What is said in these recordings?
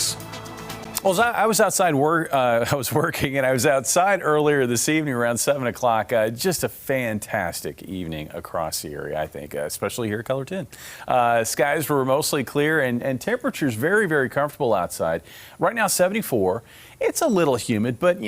Ozarks. Well, I was outside work. I was working, and I was outside earlier this evening around 7 o'clock. Just a fantastic evening across the area, I think, especially here at Cullerton. Skies were mostly clear, and temperatures very, very comfortable outside. Right now, 74. It's a little humid, but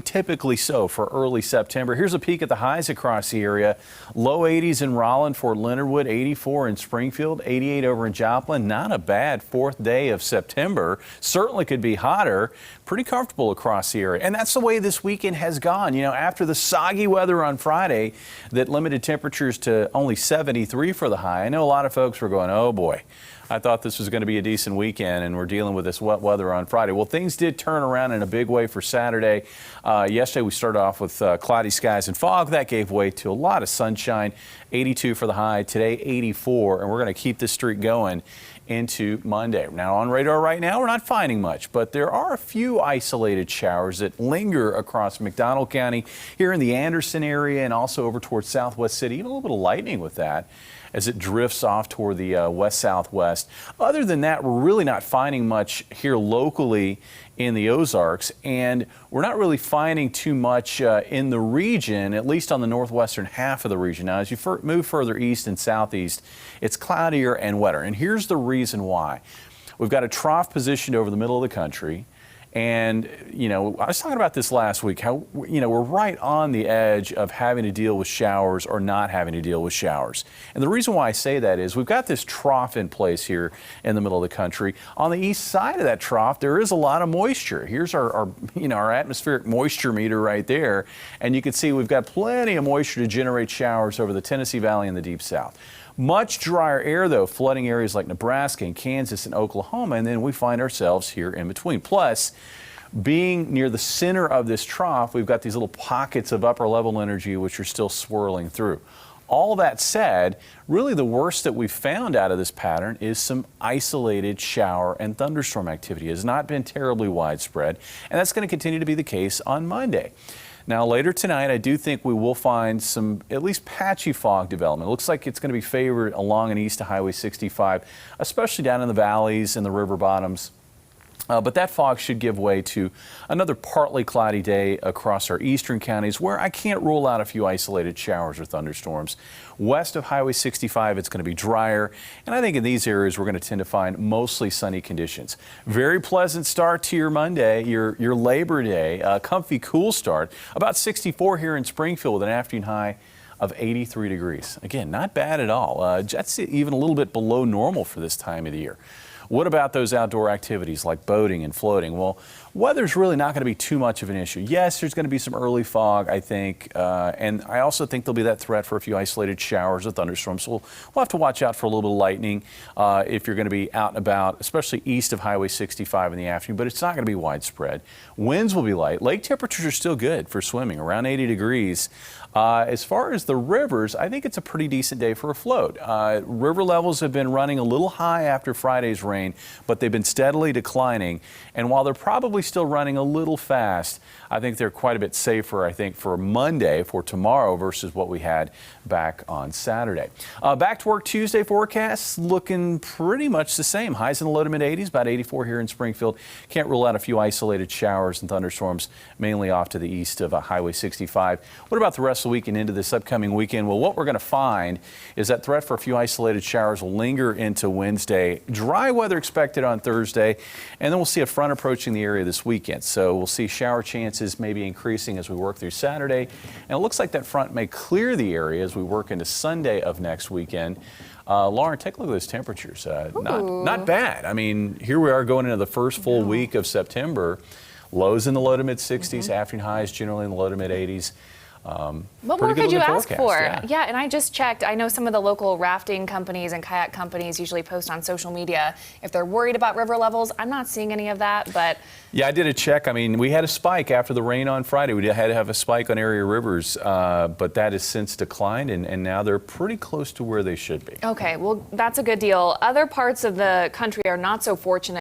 typically so for early September. Here's a peek at the highs across the area. Low 80s in Rollin, Fort Leonard Wood, 84 in Springfield, 88 over in Joplin. Not a bad fourth day of September. Certainly could be hotter. Pretty comfortable across the area. And that's the way this weekend has gone. After the soggy weather on Friday that limited temperatures to only 73 for the high, I know a lot of folks were going, oh boy, I thought this was going to be a decent weekend, and we're dealing with this wet weather on Friday. Well, things did turn around in a big way for Saturday. Yesterday, we started off with cloudy skies and fog. That gave way to a lot of sunshine, 82 for the high. Today, 84, and we're going to keep this streak going into Monday. Now, on radar right now, we're not finding much, but there are a few isolated showers that linger across McDonald County, here in the Anderson area, and also over towards Southwest City. Even a little bit of lightning with that as it drifts off toward the west-southwest. Other than that, we're really not finding much here locally in the Ozarks, and we're not really finding too much in the region, at least on the northwestern half of the region. Now, as you move further east and southeast, it's cloudier and wetter, and here's the reason why. We've got a trough positioned over the middle of the country. And, I was talking about this last week, how, we're right on the edge of having to deal with showers or not having to deal with showers. And the reason why I say that is we've got this trough in place here in the middle of the country. On the east side of that trough, there is a lot of moisture. Here's our atmospheric moisture meter right there. And you can see we've got plenty of moisture to generate showers over the Tennessee Valley and the Deep South. Much drier air, though, flooding areas like Nebraska and Kansas and Oklahoma, and then we find ourselves here in between. Plus, being near the center of this trough, we've got these little pockets of upper level energy which are still swirling through. All that said, really the worst that we've found out of this pattern is some isolated shower and thunderstorm activity. It has not been terribly widespread, and that's going to continue to be the case on Monday. Now, later tonight, I do think we will find some at least patchy fog development. It looks like it's going to be favored along and east of Highway 65, especially down in the valleys and the river bottoms. But that fog should give way to another partly cloudy day across our eastern counties, where I can't rule out a few isolated showers or thunderstorms. West of Highway 65, it's going to be drier, and I think in these areas we're going to tend to find mostly sunny conditions. Very pleasant start to your Monday, your Labor Day, comfy, cool start. About 64 here in Springfield with an afternoon high of 83 degrees. Again, not bad at all. That's even a little bit below normal for this time of the year. What about those outdoor activities like boating and floating? Well, weather's really not going to be too much of an issue. Yes, there's going to be some early fog, I think, and I also think there'll be that threat for a few isolated showers or thunderstorms. So we'll have to watch out for a little bit of lightning if you're going to be out and about, especially east of Highway 65 in the afternoon, but it's not going to be widespread. Winds will be light. Lake temperatures are still good for swimming, around 80 degrees. As far as the rivers, I think it's a pretty decent day for a float. River levels have been running a little high after Friday's rain, but they've been steadily declining. And while they're probably still running a little fast, I think they're quite a bit safer, I think, for Monday, for tomorrow, versus what we had back on Saturday. Back to work Tuesday forecast, looking pretty much the same. Highs in the low to mid 80s, about 84 here in Springfield. Can't rule out a few isolated showers and thunderstorms, mainly off to the east of Highway 65. What about the rest of the week and into this upcoming weekend? Well, what we're going to find is that threat for a few isolated showers will linger into Wednesday. Dry weather expected on Thursday, and then we'll see a front approaching the area this weekend. So we'll see shower chances maybe increasing as we work through Saturday. And it looks like that front may clear the area as we work into Sunday of next weekend. Lauren, take a look at those temperatures. Not bad. I mean, here we are going into the first full week of September. Lows in the low to mid 60s, afternoon highs generally in the low to mid 80s. What more could you ask for? Yeah, and I just checked. I know some of the local rafting companies and kayak companies usually post on social media if they're worried about river levels. I'm not seeing any of that, but... Yeah, I did a check. I mean, we had a spike after the rain on Friday. We had to have a spike on area rivers, but that has since declined, and now they're pretty close to where they should be. Okay, well, that's a good deal. Other parts of the country are not so fortunate.